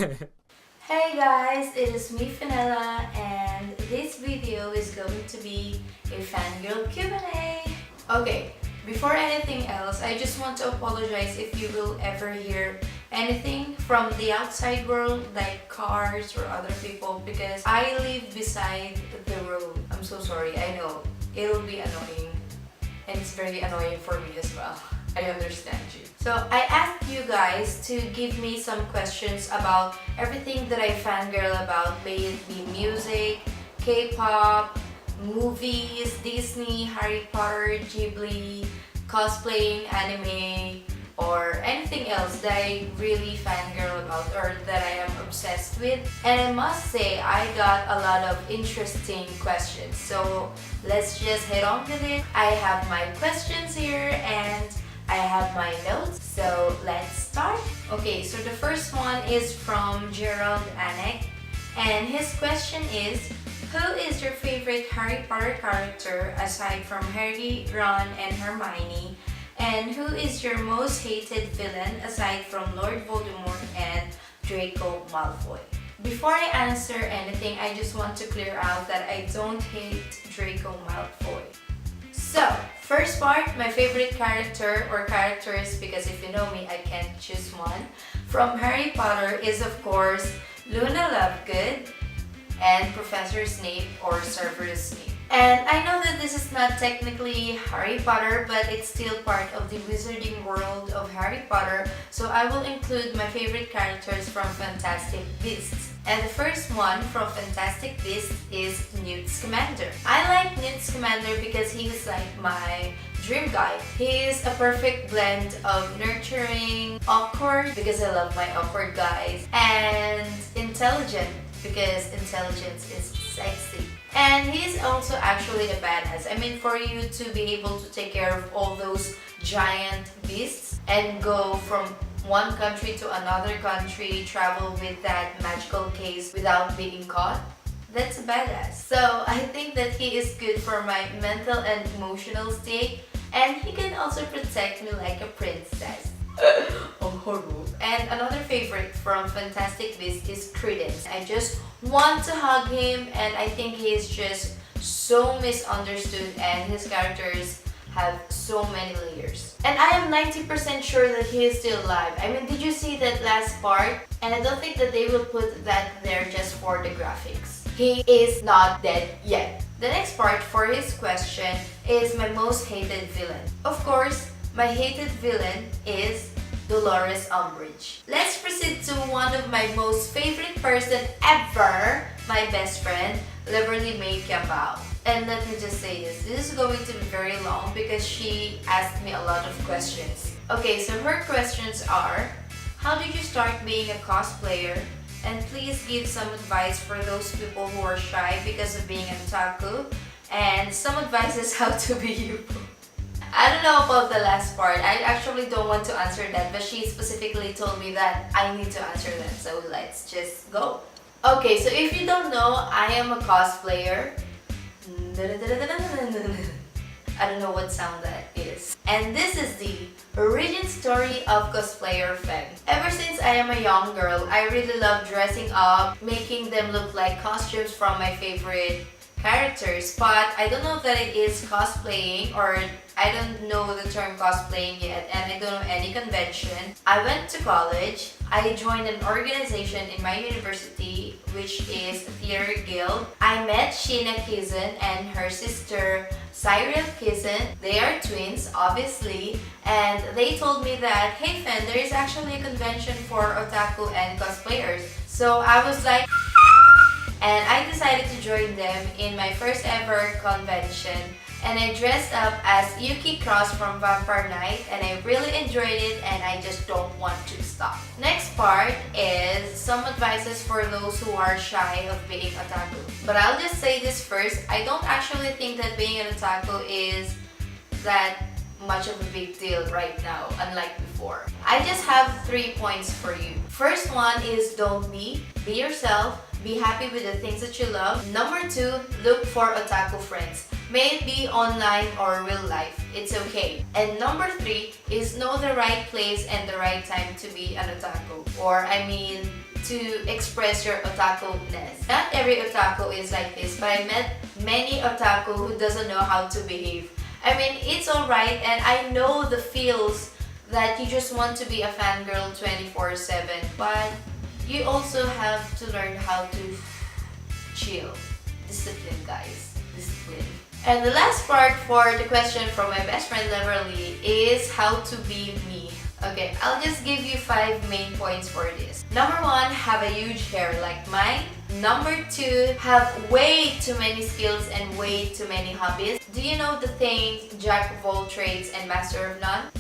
Hey guys, it is me Fenella, and this video is going to be a Fangirl Q and A. Okay, before anything else, I just want to apologize if you will ever hear anything from the outside world like cars or other people, because I live beside the road. I'm so sorry, I know it'll be annoying, and it's very annoying for me as well. I understand you. So I asked you guys to give me some questions about everything that I fangirl about, may it be music, K-pop, movies, Disney, Harry Potter, Ghibli, cosplaying, anime, or anything else that I really fangirl about or that I am obsessed with. And I must say, I got a lot of interesting questions. So let's just head on with it. I have my questions here and I have my notes, so let's start. Okay, so the first one is from Gerald Anec, and his question is, who is your favorite Harry Potter character aside from Harry, Ron, and Hermione? And who is your most hated villain aside from Lord Voldemort and Draco Malfoy? Before I answer anything, I just want to clear out that I don't hate Draco Malfoy. So, first part, my favorite character or characters, because if you know me, I can't choose one, from Harry Potter is of course Luna Lovegood and Professor Snape or Severus Snape. And I know that this is not technically Harry Potter, but it's still part of the wizarding world of Harry Potter, so I will include my favorite characters from Fantastic Beasts. And the first one from Fantastic Beasts is Newt Scamander. I like Newt Scamander because he's like my dream guy. He is a perfect blend of nurturing, awkward because I love my awkward guys, and intelligent because intelligence is sexy. And he's also actually a badass. I mean, for you to be able to take care of all those giant beasts and go from one country to another country, travel with that magical case without being caught, that's a badass. So I think that he is good for my mental and emotional state, and he can also protect me like a princess. And another favorite from Fantastic Beasts is Credence. I just want to hug him, and I think he is just so misunderstood, and his characters have so many layers. And I am 90% sure that he is still alive. I mean, did you see that last part? And I don't think that they will put that there just for the graphics. He is not dead yet. The next part for his question is my most hated villain. Of course, my hated villain is Dolores Umbridge. Let's proceed to one of my most favorite person ever, my best friend, Leverlee Mae Quiambao. And let me just say this is going to be very long because she asked me a lot of questions. Okay, so her questions are, how did you start being a cosplayer? And please give some advice for those people who are shy because of being an otaku, and some advices how to be you. I don't know about the last part. I actually don't want to answer that, but she specifically told me that I need to answer that, so let's just go. Okay, so if you don't know, I am a cosplayer. I don't know what sound that is. And this is the origin story of Cosplayer Fang. Ever since I am a young girl, I really love dressing up, making them look like costumes from my favorite characters, but I don't know that it is cosplaying, or I don't know the term cosplaying yet, and I don't know any convention. I went to college. I joined an organization in my university, which is Theater Guild. I met Sheena Quizon and her sister Cyril Quizon. They are twins, obviously, and they told me that, hey Fen, there is actually a convention for otaku and cosplayers. So I was like, and I decided to join them in my first ever convention, and I dressed up as Yuki Cross from Vampire Knight, and I really enjoyed it, and I just don't want to stop. Next part is some advices for those who are shy of being otaku. But I'll just say this first, I don't actually think that being an otaku is that much of a big deal right now, unlike before. I just have 3 points for you. First one is don't be yourself. Be happy with the things that you love. Number 2, look for otaku friends. May it be online or real life, it's okay. And number 3 is know the right place and the right time to be an otaku. Or I mean, to express your otaku-ness. Not every otaku is like this, but I met many otaku who doesn't know how to behave. I mean, it's alright, and I know the feels that you just want to be a fangirl 24/7, but you also have to learn how to chill. Discipline, guys. Discipline. And the last part for the question from my best friend Leverlee is how to be me. Okay, I'll just give you 5 main points for this. Number 1, have a huge hair like mine. Number 2, have way too many skills and way too many hobbies. Do you know the thing, jack of all trades and master of none?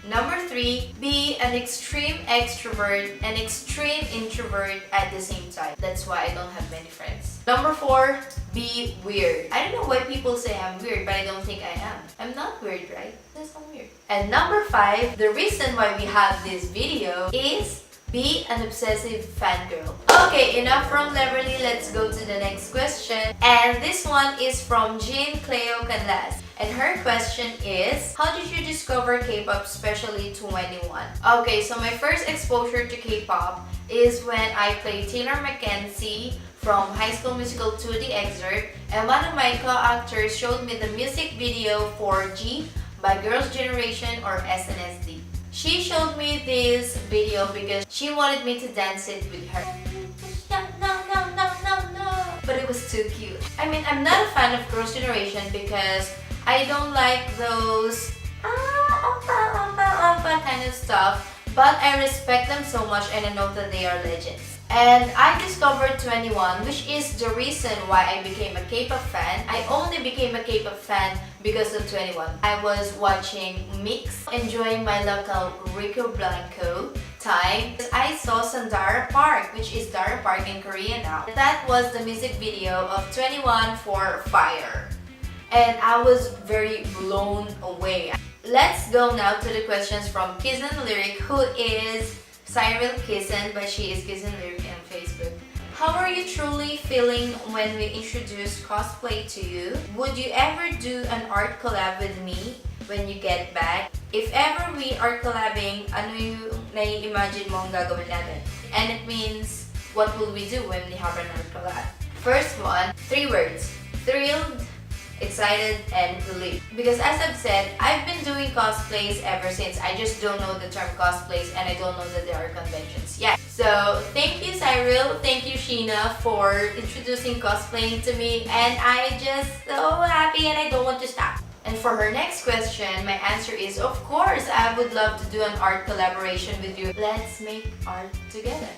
Number 3, be an extreme extrovert and extreme introvert at the same time. That's why I don't have many friends. Number 4, be weird. I don't know why people say I'm weird, but I don't think I am. I'm not weird, right? That's not weird. And number 5, the reason why we have this video is be an obsessive fangirl. Okay, enough from Leverlee. Let's go to the next question. And this one is from Cleo Canlas. And her question is, how did you discover K-pop, especially 21? Okay, so my first exposure to K-pop is when I played Taylor Mackenzie from High School Musical 2 The Excerpt, and one of my co-actors showed me the music video for G by Girls' Generation or SNSD. She showed me this video because she wanted me to dance it with her. No. But it was too cute. I mean, I'm not a fan of Girls' Generation because I don't like those kind of stuff, but I respect them so much and I know that they are legends. And I discovered 21, which is the reason why I became a K-pop fan. I only became a K-pop fan because of 21. I was watching Mix, enjoying my local Rico Blanco time. I saw Sandara Park, which is Dara Park in Korea now. That was the music video of 21 for Fire. And I was very blown away. Let's go now to the questions from Quizon Liryc, who is Cyril Quizon, but she is Quizon Liryc on Facebook. How are you truly feeling when we introduced cosplay to you? Would you ever do an art collab with me when you get back? If ever we are collabing, ano yung nai-imagine mo ang gagawin natin? And it means, what will we do when we have an art collab? First one, 3 words. Thrilled, excited, and relieved. Because as I've said, I've been doing cosplays ever since. I just don't know the term cosplays and I don't know that there are conventions yet. So thank you Cyril, thank you Sheena for introducing cosplaying to me, and I'm just so happy and I don't want to stop. And for her next question, my answer is of course I would love to do an art collaboration with you. Let's make art together.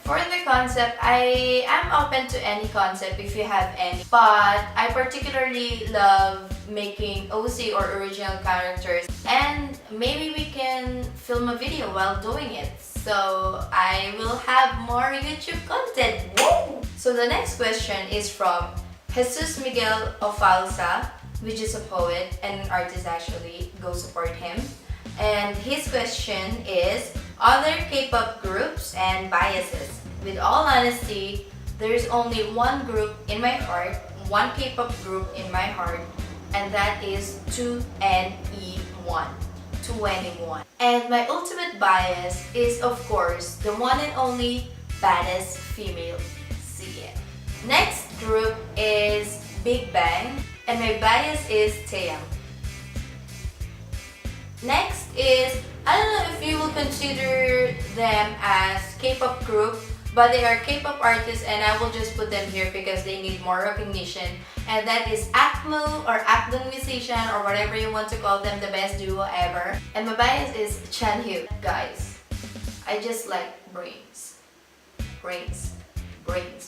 For the concept, I am open to any concept if you have any, but I particularly love making OC or original characters, and maybe we can film a video while doing it, so I will have more YouTube content. Woo! So the next question is from Jesus Miguel Ofalsa, which is a poet and an artist actually. Go support him. And his question is, other K-pop groups and biases. With all honesty, there's only one group in my heart, one K-pop group in my heart, and that is 2NE1. 2NE1. And my ultimate bias is of course the one and only baddest female CN. Next group is Bigbang, and my bias is Taeyang. Next is, I don't know if you will consider them as K-pop group, but they are K-pop artists and I will just put them here because they need more recognition. And that is AKMU or Akdong Musician or whatever you want to call them, the best duo ever. And my bias is Chanhyuk. Guys, I just like brains. Brains,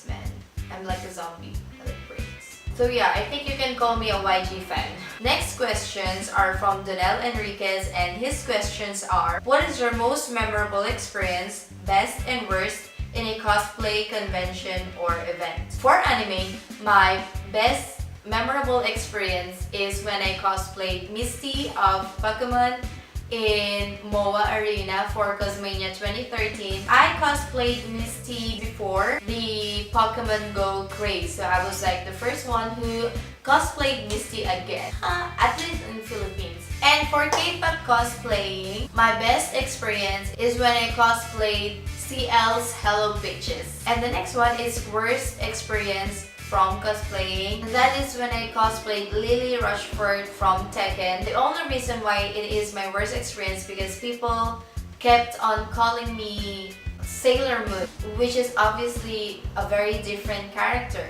man. I'm like a zombie. I like brains. So yeah, I think you can call me a YG fan. Next questions are from Donel Enriquez, and his questions are, what is your most memorable experience, best and worst, in a cosplay convention or event? For anime, my best memorable experience is when I cosplayed Misty of Pokemon in MOA Arena for Cosmania 2013. I cosplayed Misty before the Pokemon Go craze, so I was like the first one who cosplayed Misty again, at least in the Philippines. And for K-pop cosplaying, my best experience is when I cosplayed CL's Hello Bitches. And the next one is worst experience from cosplaying. That is when I cosplayed Lily Rushford from Tekken. The only reason why it is my worst experience because people kept on calling me Sailor Moon, which is obviously a very different character.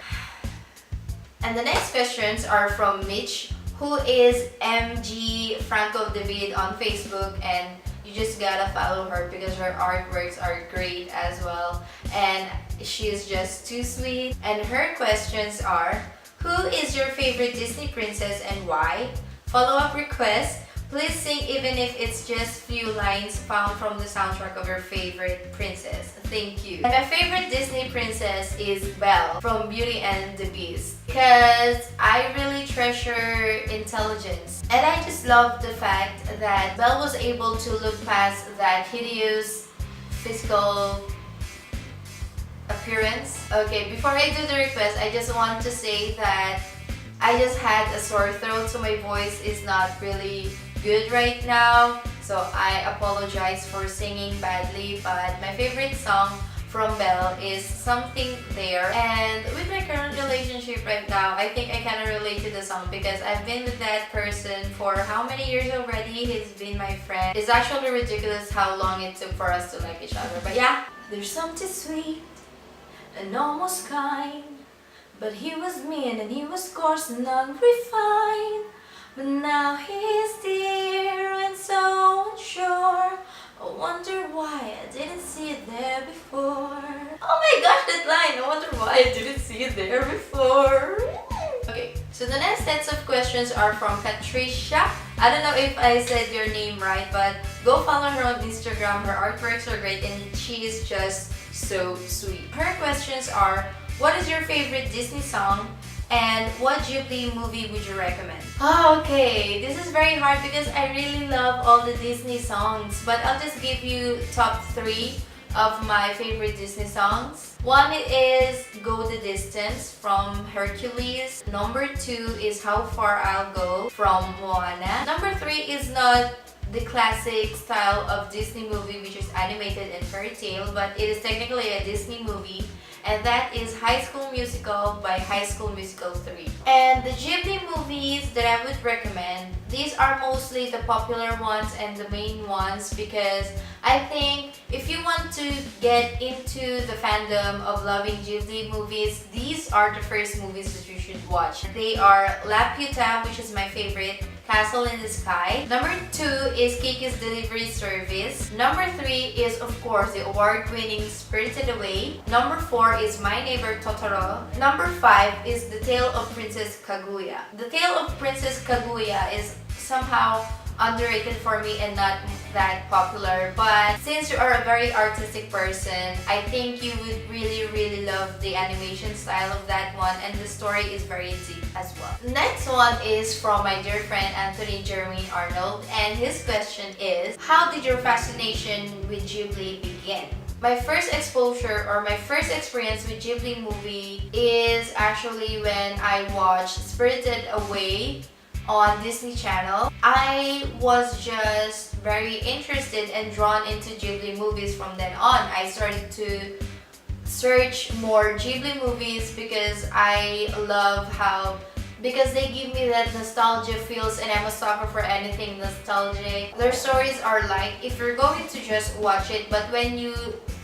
And the next questions are from Mitch, who is MG Franco David on Facebook, and you just gotta follow her because her artworks are great as well, and she's just too sweet. And her questions are: who is your favorite Disney princess and why? Follow-up request: please sing even if it's just few lines found from the soundtrack of your favorite princess. Thank you. My favorite Disney princess is Belle from Beauty and the Beast because I really treasure intelligence. And I just love the fact that Belle was able to look past that hideous physical appearance. Okay, before I do the request, I just want to say that I just had a sore throat, so my voice is not really good right now, so I apologize for singing badly, but my favorite song from Belle is Something There. And with my current relationship right now, I think I kind of relate to the song because I've been with that person for how many years already. He's been my friend. It's actually ridiculous how long it took for us to like each other, but yeah. There's something sweet and almost kind, but he was mean and he was coarse and unrefined. But now he's dear and so unsure. I wonder why I didn't see it there before. Oh my gosh, that line! I wonder why I didn't see it there before. Okay, so the next sets of questions are from Patricia. I don't know if I said your name right, but go follow her on Instagram. Her artworks are great and she is just so sweet. Her questions are: what is your favorite Disney song? And what Ghibli movie would you recommend? Oh, okay, this is very hard because I really love all the Disney songs, but I'll just give you top 3 of my favorite Disney songs. One is Go the Distance from Hercules. Number 2 is How Far I'll Go from Moana. Number 3 is not the classic style of Disney movie, which is animated and fairy tale, but it is technically a Disney movie, and that is High School Musical by High School Musical 3. And the Ghibli movies that I would recommend, these are mostly the popular ones and the main ones because I think if you want to get into the fandom of loving Ghibli movies, these are the first movies that you should watch. They are La Puta, which is my favorite, Castle in the Sky. Number 2 is Kiki's Delivery Service. Number 3 is of course the award-winning Spirited Away. Number 4 is My Neighbor Totoro. Number 5 is The Tale of Princess Kaguya. The Tale of Princess Kaguya is somehow underrated for me and not that popular, but since you are a very artistic person, I think you would really love the animation style of that one, and the story is very deep as well. Next one is from my dear friend Anthony Jermaine Arnold, and his question is: how did your fascination with Ghibli begin? My first exposure or my first experience with Ghibli movie is actually when I watched Spirited Away on Disney Channel. I was just very interested and drawn into Ghibli movies from then on. I started to search more Ghibli movies because I love because they give me that nostalgia feels, and I'm a sucker for anything nostalgic. Their stories are like, if you're going to just watch it, but when you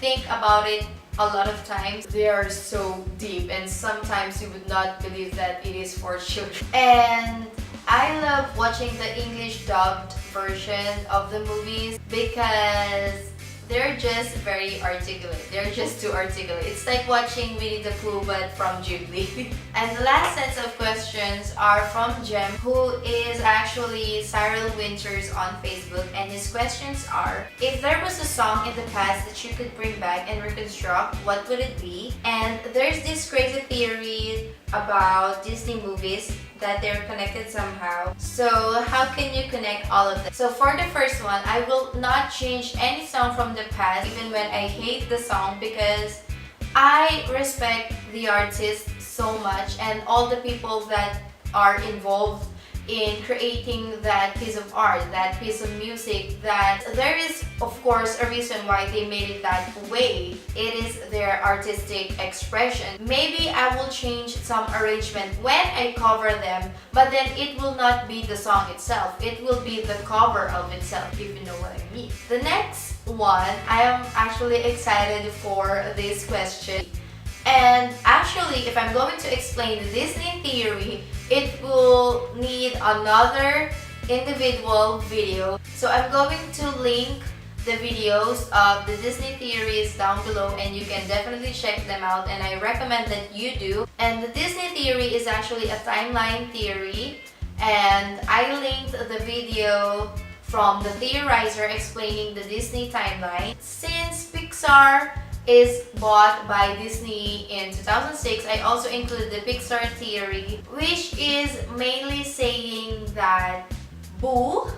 think about it a lot of times, they are so deep, and sometimes you would not believe that it is for children. And I love watching the English dubbed version of the movies because they're just very articulate. They're just too articulate. It's like watching Winnie the Pooh but from Ghibli. And the last set of questions are from Jem, who is actually Cyril Winters on Facebook, and his questions are: if there was a song in the past that you could bring back and reconstruct, what would it be? And there's this crazy theory about Disney movies that they're connected somehow. So how can you connect all of them? So for the first one, I will not change any song from the past even when I hate the song, because I respect the artist so much and all the people that are involved in creating that piece of art, that piece of music, that there is of course a reason why they made it that way. It is their artistic expression. Maybe I will change some arrangement when I cover them, but then it will not be the song itself. It will be the cover of itself, if you know what I mean. The next one, I am actually excited for this question. And actually, if I'm going to explain the Disney theory, it will need another individual video. So I'm going to link the videos of the Disney theories down below, and you can definitely check them out, and I recommend that you do. And the Disney theory is actually a timeline theory, and I linked the video from the theorizer explaining the Disney timeline. Since Pixar is bought by Disney in 2006, I also included the Pixar theory, which is mainly saying that Boo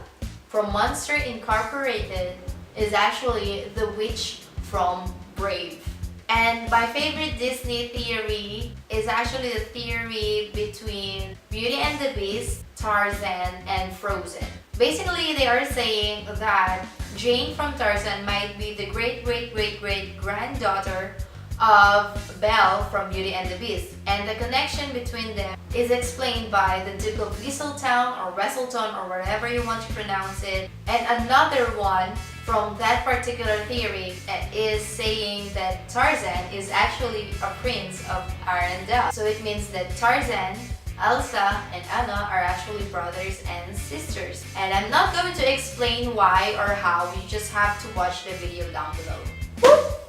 from Monster Incorporated is actually the witch from Brave. And my favorite Disney theory is actually the theory between Beauty and the Beast, Tarzan, and Frozen. Basically, they are saying that Jane from Tarzan might be the great-great-great-great-granddaughter of Belle from Beauty and the Beast. And the connection between them is explained by the Duke of Whistledown or Westleton or whatever you want to pronounce it. And another one from that particular theory is saying that Tarzan is actually a prince of Arendelle. So it means that Tarzan, Elsa, and Anna are actually brothers and sisters. And I'm not going to explain why or how, you just have to watch the video down below.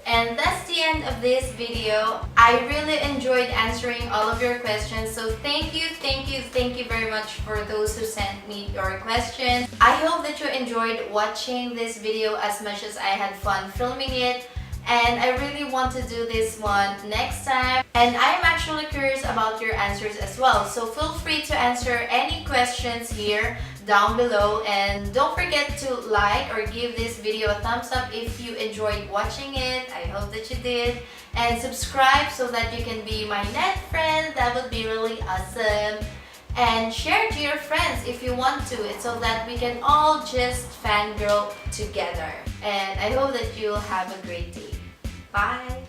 And that's the end of this video. I really enjoyed answering all of your questions, so thank you very much for those who sent me your questions. I hope that you enjoyed watching this video as much as I had fun filming it. And I really want to do this one next time. And I'm actually curious about your answers as well. So feel free to answer any questions here down below. And don't forget to like or give this video a thumbs up if you enjoyed watching it. I hope that you did. And subscribe so that you can be my net friend. That would be really awesome. And share to your friends if you want to, so that we can all just fangirl together. And I hope that you'll have a great day. Bye!